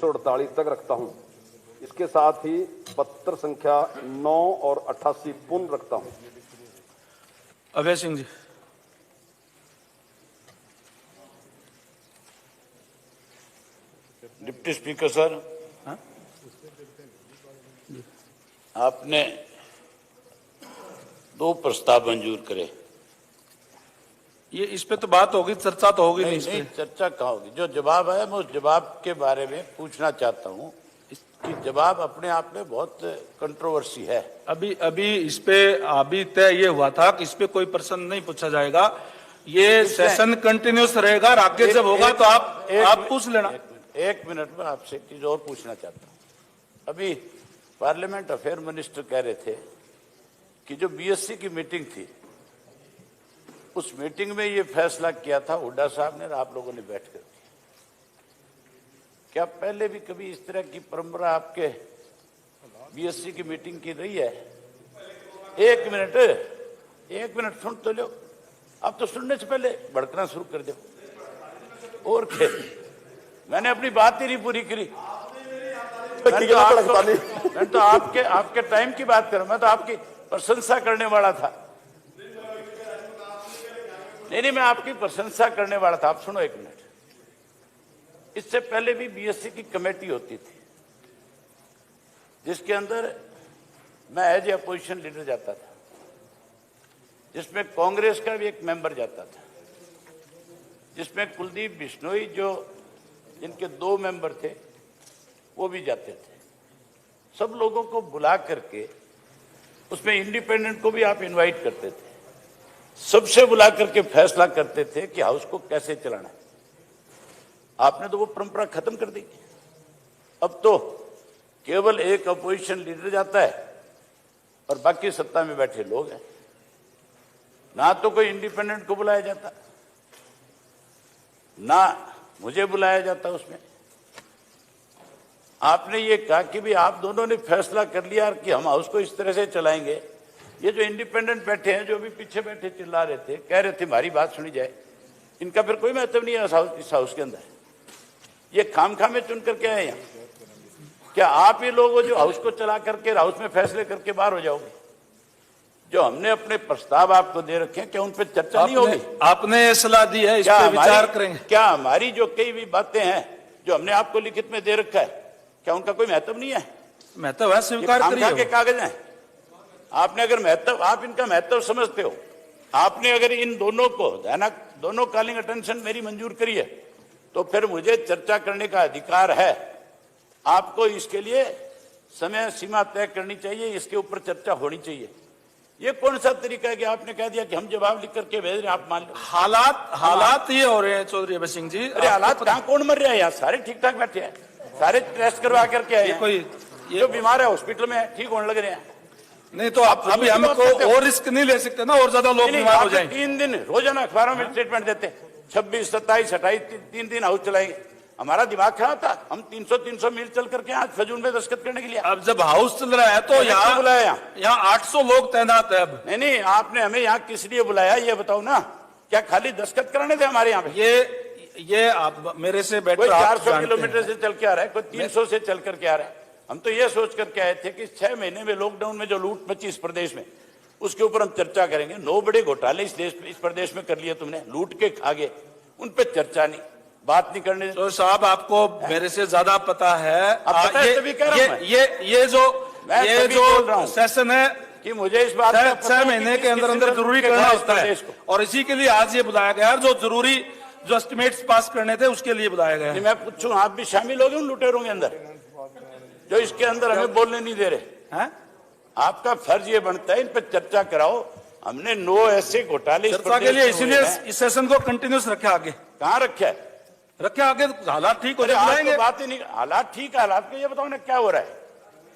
148 तक रखता हूं। इसके साथ ही पत्र संख्या 9 और 88 पुनः रखता हूं। Abhay Singh ji. Deputy speaker sir, आपने 2 प्रस्ताव मंजूर करे। ये इस पे तो बात होगी, चर्चा तो होगी नहीं, नहीं, चर्चा कहाँ होगी? जो जवाब है मैं उस जवाब के बारे में पूछना चाहता हूँ कि जवाब अपने आप में बहुत कंट्रोवर्सी है। अभी इस पे अभी तय ये हुआ था कि इस पे कोई प्रश्न नहीं पूछा जाएगा, ये सेशन कंटिन्यूस रहेगा। आगे जब होगा तो आप पूछ लेना। एक मिनट में आपसे एक चीज और पूछना चाहता हूँ। अभी पार्लियामेंट अफेयर मिनिस्टर कह रहे थे कि जो बीएससी की मीटिंग थी, उस मीटिंग में ये फैसला किया था हुड्डा साहब ने और आप लोगों ने बैठकर किया। क्या पहले भी कभी इस तरह की परंपरा आपके बीएससी की मीटिंग की रही है? एक मिनट सुन तो लो। अब तो सुनने से पहले भड़कना शुरू कर दो। और क्या, मैंने अपनी बात ही नहीं पूरी करी। मैं तो आपके टाइम की बात कर रहा हूं। मैं तो आपकी प्रशंसा करने वाला था। नहीं, मैं आपकी प्रशंसा करने वाला था। आप सुनो एक मिनट। इससे पहले भी बीएससी की कमेटी होती थी, जिसके अंदर मैं एज ए अपोजिशन लीडर जाता था, जिसमें कांग्रेस का भी एक मेंबर जाता था, जिसमें कुलदीप बिश्नोई जो जिनके 2 मेंबर थे वो भी जाते थे। सब लोगों को बुला करके उसमें इंडिपेंडेंट को भी आप इनवाइट करते थे, सबसे बुला करके फैसला करते थे कि हाउस को कैसे चलाना है। आपने तो वो परंपरा खत्म कर दी। अब तो केवल एक अपोजिशन लीडर जाता है और बाकी सत्ता में बैठे लोग हैं। ना तो कोई इंडिपेंडेंट को बुलाया जाता, ना मुझे बुलाया जाता उसमें। आपने ये कहा कि भी आप दोनों ने फैसला कर लिया कि हम हाउस को इस तरह से चलाएंगे। ये जो इंडिपेंडेंट बैठे हैं, जो भी पीछे बैठे चिल्ला रहे थे, कह रहे थे हमारी बात सुनी जाए, इनका फिर कोई महत्व नहीं है इस हाउस के अंदर। ये खामखा में चुन करके आए हैं। क्या आप ये लोग जो हाउस को चला करके हाउस में फैसले करके बाहर हो जाओगे? जो हमने अपने प्रस्ताव आपको दे रखे हैं, क्या उन पर चर्चा नहीं होगी? आपने सलाह दी है, इस पे विचार करेंगे। क्या हमारी जो कई भी बातें हैं जो हमने आपको लिखित में दे रखा है, क्या उनका कोई महत्व नहीं है? महत्व है, स्वीकार करिए। के कागज हैं। आपने अगर महत्व, आप इनका महत्व समझते हो, आपने अगर इन दोनों को दोनों कॉलिंग अटेंशन मेरी मंजूर करी है, तो फिर मुझे चर्चा करने का अधिकार है। आपको इसके लिए समय सीमा तय करनी चाहिए, इसके ऊपर चर्चा होनी चाहिए। ये कौन सा तरीका है कि आपने कह दिया कि हम जवाब लिख करके भेज रहे हैं, आप मान लो? हालात ये हो रहे हैं चौधरी अभय सिंह जी। अरे हालात कहाँ, कौन मर रहा है? यहाँ सारे ठीक ठाक बैठे हैं, सारे टेस्ट करवा करके आए हैं। ये जो बीमार है हॉस्पिटल में ठीक होने लग रहे हैं। नहीं तो अभी हमको और रिस्क नहीं ले सकते ना, और ज्यादा लोग बीमार हो जाएंगे। 3 दिन रोजाना अखबारों में स्टेटमेंट देते हैं, 26, 27, 28 3 दिन हाउस चलाएंगे। हमारा दिमाग खराब था। हम 300 मील चल करके आज फजूल में दस्तखत करने के लिए। अब जब हाउस चल रहा है तो यहाँ बुलाया, यहाँ 800 लोग तैनात है। अब नहीं, आपने हमें यहाँ किस लिए बुलाया ये बताओ ना? क्या खाली दस्तखत कराने थे हमारे यहाँ पे? ये आप मेरे से बेटर, 400 किलोमीटर से चल के आ रहा है, कोई 300 से चल करके आ रहा है। हम तो ये सोच करके आए थे कि 6 महीने में लॉकडाउन में जो लूट मची इस प्रदेश में, उसके ऊपर हम चर्चा करेंगे। 9 बड़े घोटाले इस प्रदेश में कर लिए तुमने, लूट के खा गए, उन पर चर्चा नहीं, बात नहीं करने। तो साहब आपको मेरे से ज्यादा पता है। ये जो सेशन है कि मुझे इस बात 6 महीने के अंदर जरूरी करना होता है, और इसी के लिए आज ये बुलाया गया। जो जरूरी जो एस्टिमेट्स पास करने थे उसके लिए बुलाया गया। मैं पूछूं, आप भी शामिल हो गए उन लुटेरों के अंदर जो इसके अंदर हमें बोलने नहीं दे रहे हैं? आपका फर्ज ये बनता है इन पर चर्चा कराओ। हमने 9 ऐसे घोटाले चर्चा के लिए, इसीलिए इस सेशन को कंटिन्यूस रखे आगे। कहाँ रखे है? रखे आगे, हालात ठीक हो जाएंगे। बात ही नहीं, हालात ठीक है। हालात को ये बताओ ना क्या हो रहा है?